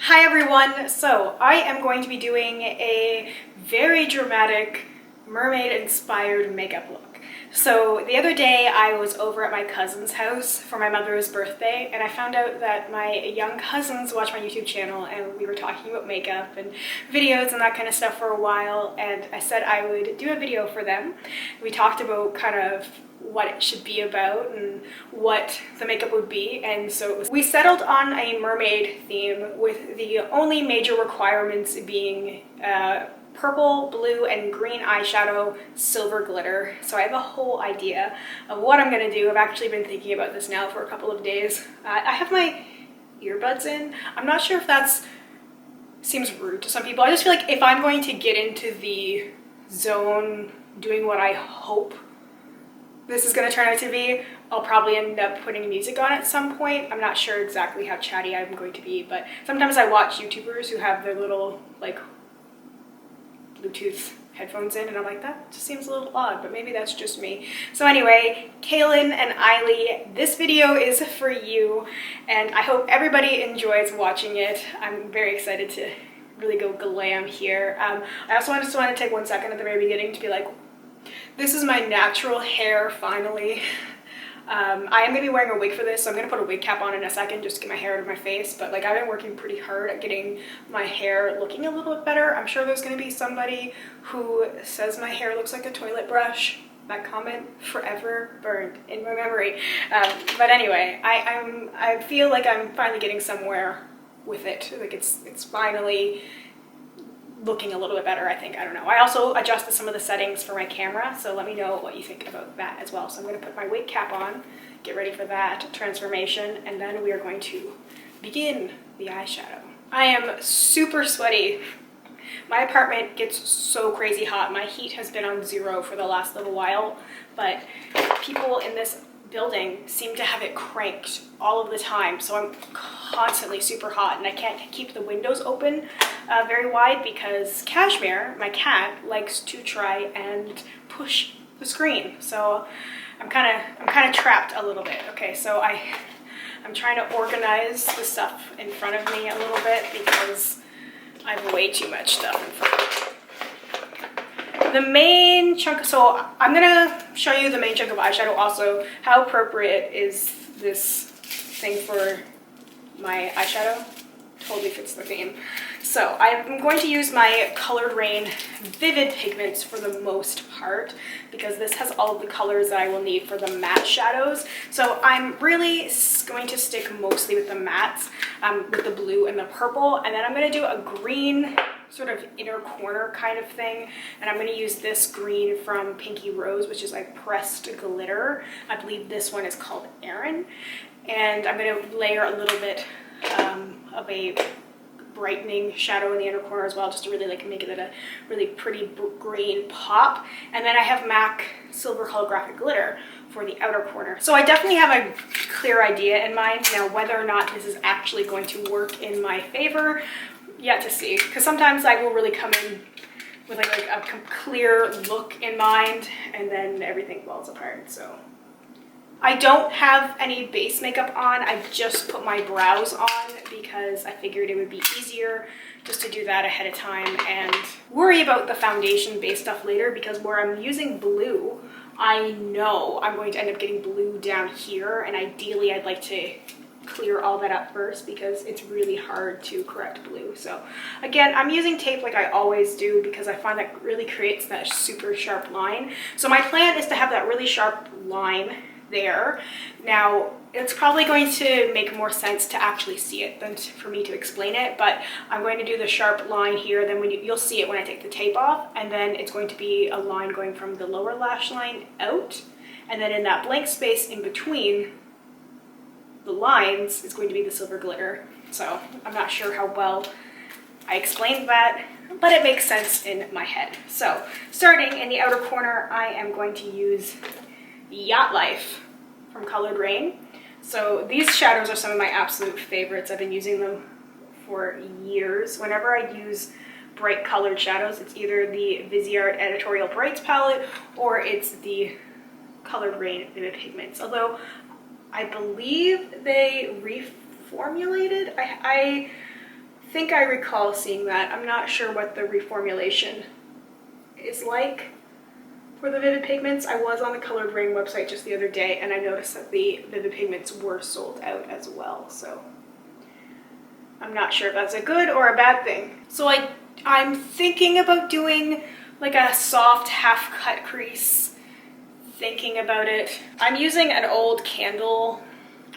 Hi everyone! So I am going to be doing a very dramatic mermaid-inspired makeup look. So the other day I was over at my cousin's house for my mother's birthday and I found out that my young cousins watch my YouTube channel and we were talking about makeup and videos and that kind of stuff for a while, and I said I would do a video for them. We talked about kind of what it should be about and what the makeup would be, and so we settled on a mermaid theme with the only major requirements being purple, blue, and green eyeshadow, silver glitter. So I have a whole idea of what I'm gonna do. I've actually been thinking about this now for a couple of days. I have my earbuds in. I'm not sure if that's seems rude to some people. I just feel like if I'm going to get into the zone doing what I hope this is going to turn out to be, I'll probably end up putting music on at some point. I'm not sure exactly how chatty I'm going to be, but sometimes I watch YouTubers who have their little like Bluetooth headphones in and I'm like, that just seems a little odd, but maybe that's just me. So anyway, Kaylin and Eiley, this video is for you and I hope everybody enjoys watching it. I'm very excited to really go glam here. I also just want to take 1 second at the very beginning to be like, this is my natural hair finally. I am going to be wearing a wig for this, so I'm going to put a wig cap on in a second just to get my hair out of my face, but like I've been working pretty hard at getting my hair looking a little bit better. I'm sure there's going to be somebody who says my hair looks like a toilet brush. That comment forever burned in my memory. But anyway, I feel like I'm finally getting somewhere with it. Like it's finally looking a little bit better, I think. I don't know. I also adjusted some of the settings for my camera, so let me know what you think about that as well. So I'm going to put my wig cap on, get ready for that transformation, and then we are going to begin the eyeshadow. I am super sweaty. My apartment gets so crazy hot. My heat has been on 0 for the last little while, but people in this building seem to have it cranked all of the time, so I'm constantly super hot and I can't keep the windows open very wide because Cashmere, my cat, likes to try and push the screen. So I'm kind of trapped a little bit. Okay, so I'm trying to organize the stuff in front of me a little bit because I have way too much stuff in front of me. The main chunk, so I'm gonna show you the main chunk of eyeshadow also. How appropriate is this thing for my eyeshadow? Totally fits the theme. So I'm going to use my colored Raine Vivid Pigments for the most part because this has all of the colors that I will need for the matte shadows. So I'm really going to stick mostly with the mattes, with the blue and the purple, and then I'm going to do a green sort of inner corner kind of thing, and I'm going to use this green from Pinky Rose, which is like pressed glitter. I believe this one is called Elle, and I'm going to layer a little bit of a brightening shadow in the inner corner as well, just to really like make it a really pretty green pop. And then I have MAC Silver Holographic Glitter for the outer corner. So I definitely have a clear idea in mind. Now whether or not this is actually going to work in my favor, yet to see, because sometimes I will really come in with like a clear look in mind and then everything falls apart. So I don't have any base makeup on. I just put my brows on because I figured it would be easier just to do that ahead of time and worry about the foundation base stuff later, because where I'm using blue, I know I'm going to end up getting blue down here, and ideally I'd like to clear all that up first because it's really hard to correct blue. So again, I'm using tape like I always do because I find that really creates that super sharp line. So my plan is to have that really sharp line there. Now it's probably going to make more sense to actually see it than for me to explain it, but I'm going to do the sharp line here, then when you'll see it when I take the tape off, and then it's going to be a line going from the lower lash line out, and then in that blank space in between the lines is going to be the silver glitter. So I'm not sure how well I explained that, but it makes sense in my head. So starting in the outer corner, I am going to use Yacht Life from Colored Raine. So these shadows are some of my absolute favorites. I've been using them for years. Whenever I use bright colored shadows, it's either the Viseart Editorial Brights palette or it's the Colored Raine Vivid Pigments. Although I believe they reformulated. I think I recall seeing that. I'm not sure what the reformulation is like for the Vivid Pigments. I was on the Colored Raine website just the other day and I noticed that the Vivid Pigments were sold out as well, so I'm not sure if that's a good or a bad thing. So I'm thinking about doing like a soft half cut crease, thinking about it. I'm using an old candle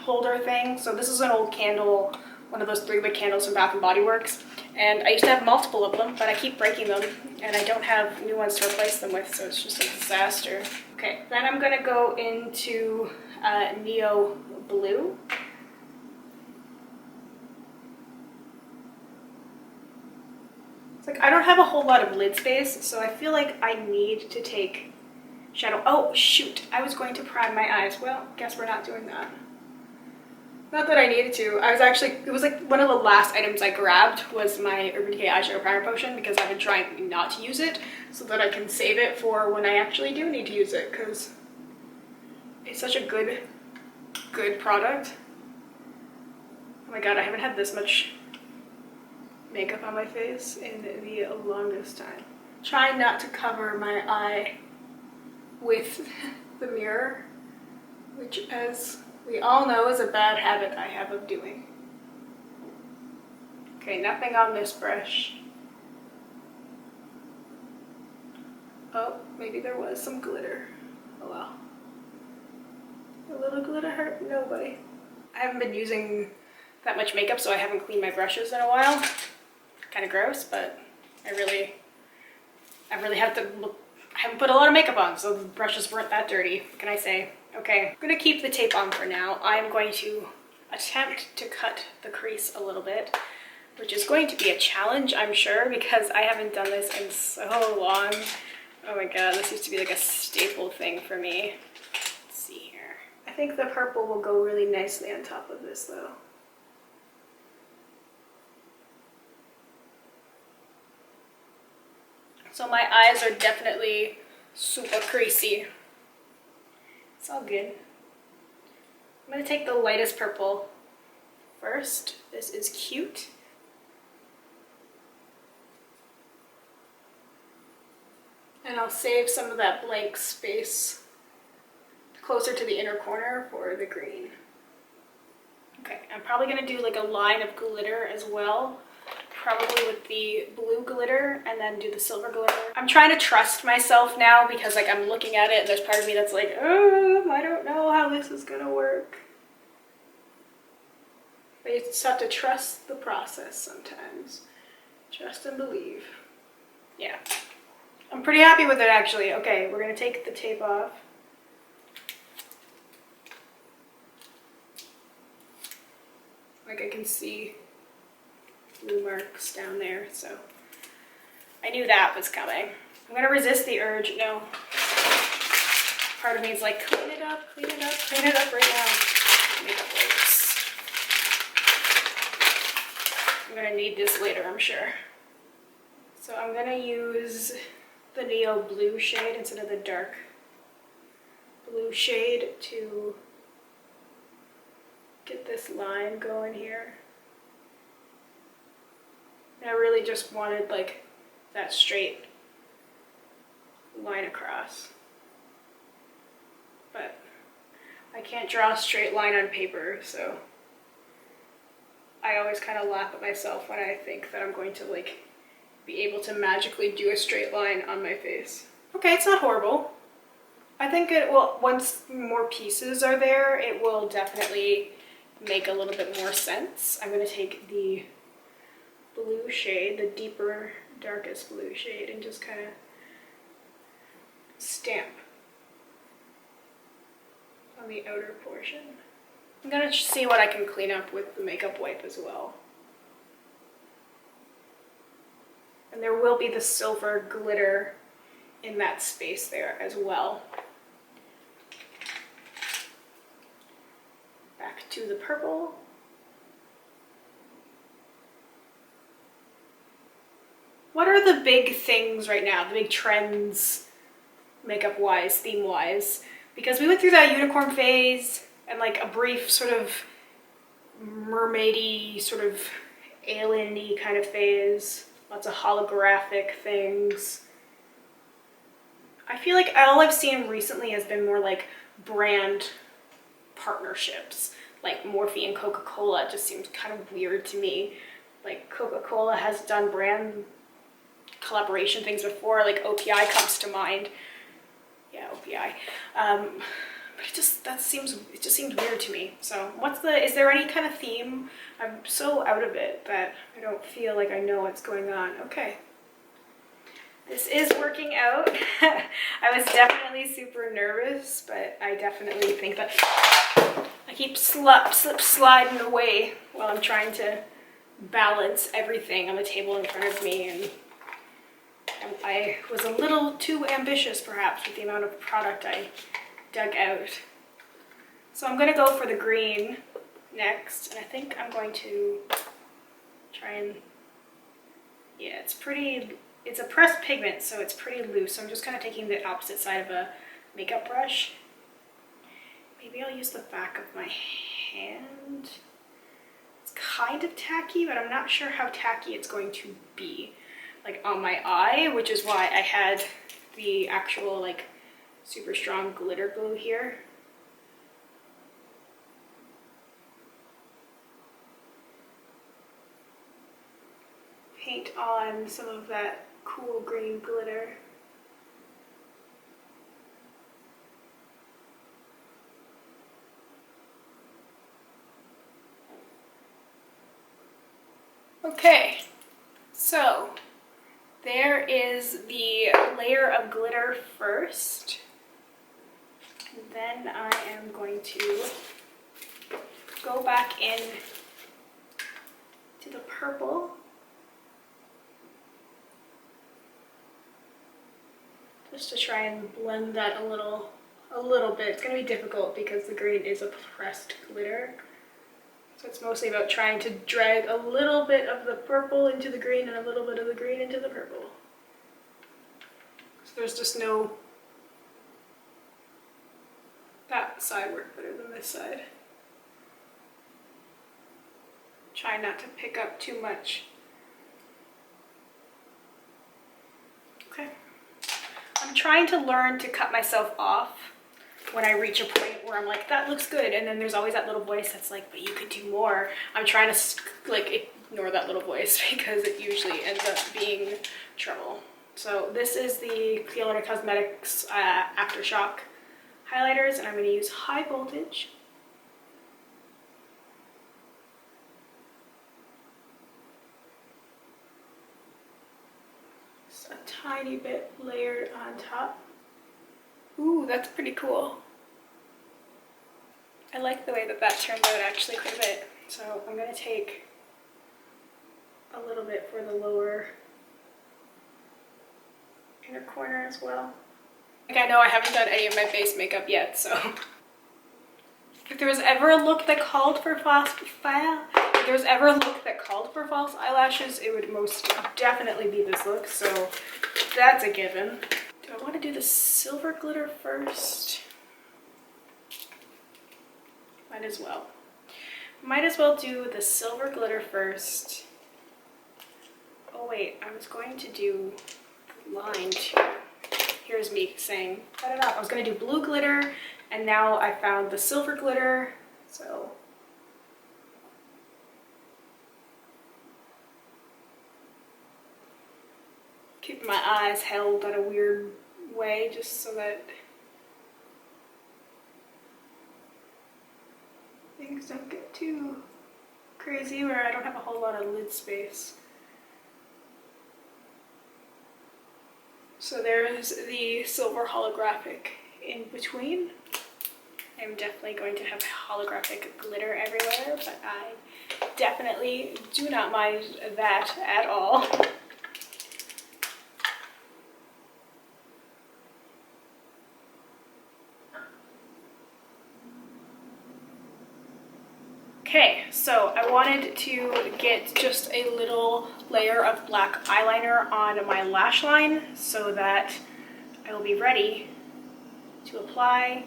holder thing. So this is an old candle, one of those 3-wick candles from Bath & Body Works. And I used to have multiple of them, but I keep breaking them and I don't have new ones to replace them with, so it's just a disaster. Okay, then I'm gonna go into Neo Blue. It's like I don't have a whole lot of lid space, so I feel like I need to take shadow. Oh shoot, I was going to prime my eyes. Well, guess we're not doing that. Not that I needed to. It was like one of the last items I grabbed was my Urban Decay Eyeshadow Primer Potion, because I've been trying not to use it so that I can save it for when I actually do need to use it, because it's such a good product. Oh my god, I haven't had this much makeup on my face in the longest time. Trying not to cover my eye with the mirror, which, as we all know, is a bad habit I have of doing. Okay, nothing on this brush. Oh, maybe there was some glitter. Oh well. A little glitter hurt nobody. I haven't been using that much makeup, so I haven't cleaned my brushes in a while. Kind of gross, but I really have to look. I haven't put a lot of makeup on, so the brushes weren't that dirty. What can I say? Okay, I'm gonna keep the tape on for now. I'm going to attempt to cut the crease a little bit, which is going to be a challenge, I'm sure, because I haven't done this in so long. Oh my god, this used to be like a staple thing for me. Let's see here. I think the purple will go really nicely on top of this though. So my eyes are definitely super creasy. It's all good. I'm gonna take the lightest purple first. This is Cute. And I'll save some of that blank space closer to the inner corner for the green. Okay, I'm probably gonna do like a line of glitter as well. Probably with the blue glitter and then do the silver glitter. I'm trying to trust myself now because like I'm looking at it and there's part of me that's like, I don't know how this is gonna work. But you just have to trust the process sometimes. Trust and believe. Yeah. I'm pretty happy with it actually. Okay, we're gonna take the tape off. Like I can see blue marks down there, so I knew that was coming. I'm gonna resist the urge. No. Part of me is like, clean it up right now. Makeup wipes. I'm gonna need this later, I'm sure. So I'm gonna use the Neo Blue shade instead of the dark blue shade to get this line going here. I really just wanted like that straight line across, but I can't draw a straight line on paper, so I always kind of laugh at myself when I think that I'm going to like be able to magically do a straight line on my face. Okay, it's not horrible. I think it will, once more pieces are there, it will definitely make a little bit more sense. I'm going to take the blue shade, the deeper, darkest blue shade, and just kind of stamp on the outer portion. I'm going to see what I can clean up with the makeup wipe as well. And there will be the silver glitter in that space there as well. Back to the purple. What are the big things right now, the big trends, makeup-wise, theme-wise? Because we went through that unicorn phase and like a brief sort of mermaidy sort of alien-y kind of phase, lots of holographic things. I feel like all I've seen recently has been more like brand partnerships, like Morphe and Coca-Cola. It just seems kind of weird to me. Like Coca-Cola has done brand collaboration things before, like OPI comes to mind. Yeah, OPI. But it just seems weird to me. So is there any kind of theme? I'm so out of it that I don't feel like I know what's going on. Okay. This is working out. I was definitely super nervous, but I definitely think that I keep sliding away while I'm trying to balance everything on the table in front of me, and I was a little too ambitious perhaps with the amount of product I dug out. So I'm gonna go for the green next, and I think I'm going to try and, yeah, it's a pressed pigment, so it's pretty loose. So I'm just kind of taking the opposite side of a makeup brush. Maybe I'll use the back of my hand. It's kind of tacky, but I'm not sure how tacky it's going to be, like on my eye, which is why I had the actual like super strong glitter glue here. Paint on some of that cool green glitter. Okay, so there is the layer of glitter first. And then I am going to go back in to the purple. Just to try and blend that a little bit. It's going to be difficult because the green is a pressed glitter. So it's mostly about trying to drag a little bit of the purple into the green and a little bit of the green into the purple. So there's just no... That side worked better than this side. Try not to pick up too much. Okay. I'm trying to learn to cut myself off when I reach a point where I'm like, that looks good, and then there's always that little voice that's like, but you could do more. I'm trying to like ignore that little voice because it usually ends up being trouble. So this is the Clionadh Cosmetics Aftershock highlighters, and I'm going to use high voltage. Just a tiny bit layered on top. Ooh, that's pretty cool. I like the way that that turned out actually quite a bit. So I'm going to take a little bit for the lower inner corner as well. Like, I know I haven't done any of my face makeup yet, so if there was ever a look that called for false eyelashes, it would most definitely be this look, so that's a given. Do I want to do the silver glitter first? Might as well. Might as well do the silver glitter first. Oh wait, I was going to do the line too. Here's me saying, cut it off. I was going to do blue glitter, and now I found the silver glitter, so. Keeping my eyes held at a weird way, just so that things don't get too crazy where I don't have a whole lot of lid space. So there's the silver holographic in between. I'm definitely going to have holographic glitter everywhere, but I definitely do not mind that at all. Okay, so I wanted to get just a little layer of black eyeliner on my lash line so that I will be ready to apply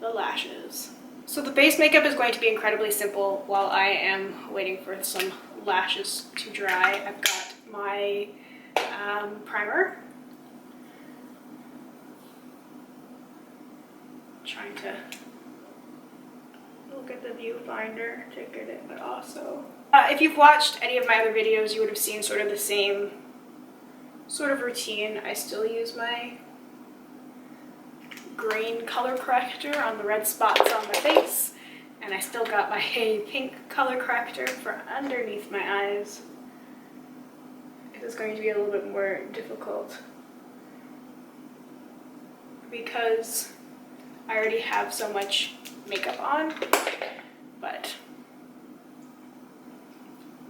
the lashes. So the base makeup is going to be incredibly simple while I am waiting for some lashes to dry, I've got my primer. Trying to look at the viewfinder to get it, but also... if you've watched any of my other videos, you would have seen sort of the same sort of routine. I still use my green color corrector on the red spots on my face, and I still got my pink color corrector for underneath my eyes. It is going to be a little bit more difficult because I already have so much makeup on, but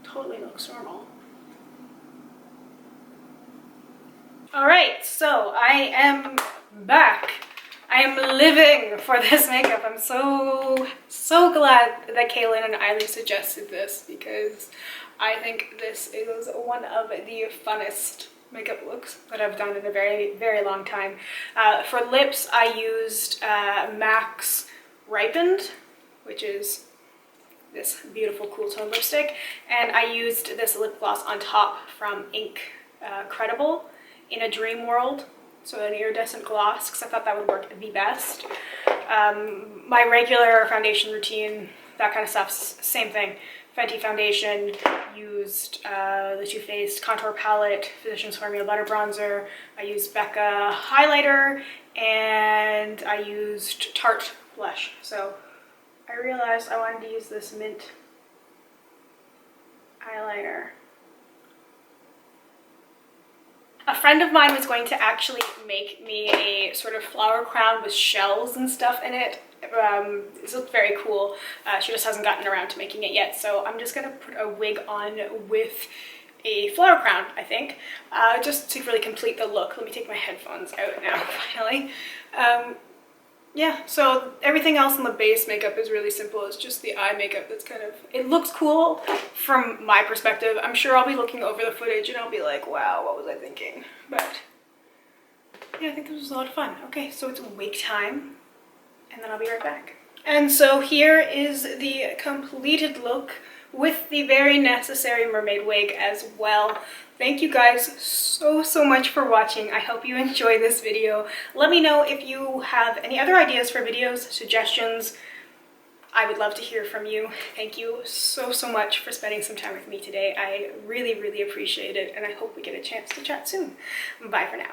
totally looks normal. All right, so I am back. I am living for this makeup. I'm so glad that Kaylin and Eileen suggested this, because I think this is one of the funnest makeup looks that I've done in a very long time. For lips, I used MAC's Ripened, which is this beautiful cool tone lipstick, and I used this lip gloss on top from Credible in a Dream World, so an iridescent gloss, because I thought that would work the best. My regular foundation routine, that kind of stuff, same thing. Fenty foundation, used the Too Faced contour palette, Physicians Formula butter bronzer, I used Becca highlighter, and I used Tarte blush. So I realized I wanted to use this mint eyeliner. A friend of mine was going to actually make me a sort of flower crown with shells and stuff in it. This looks very cool. She just hasn't gotten around to making it yet, so I'm just gonna put a wig on with a flower crown, I think, just to really complete the look. Let me take my headphones out now, finally. Yeah, so everything else in the base makeup is really simple. It's just the eye makeup that's kind of, it looks cool from my perspective. I'm sure I'll be looking over the footage and I'll be like, wow, what was I thinking? But yeah, I think this was a lot of fun. Okay, so it's wig time, and then I'll be right back. And so here is the completed look with the very necessary mermaid wig as well. Thank you guys so much for watching. I hope you enjoy this video. Let me know if you have any other ideas for videos, suggestions. I would love to hear from you. Thank you so much for spending some time with me today. I really appreciate it, and I hope we get a chance to chat soon. Bye for now.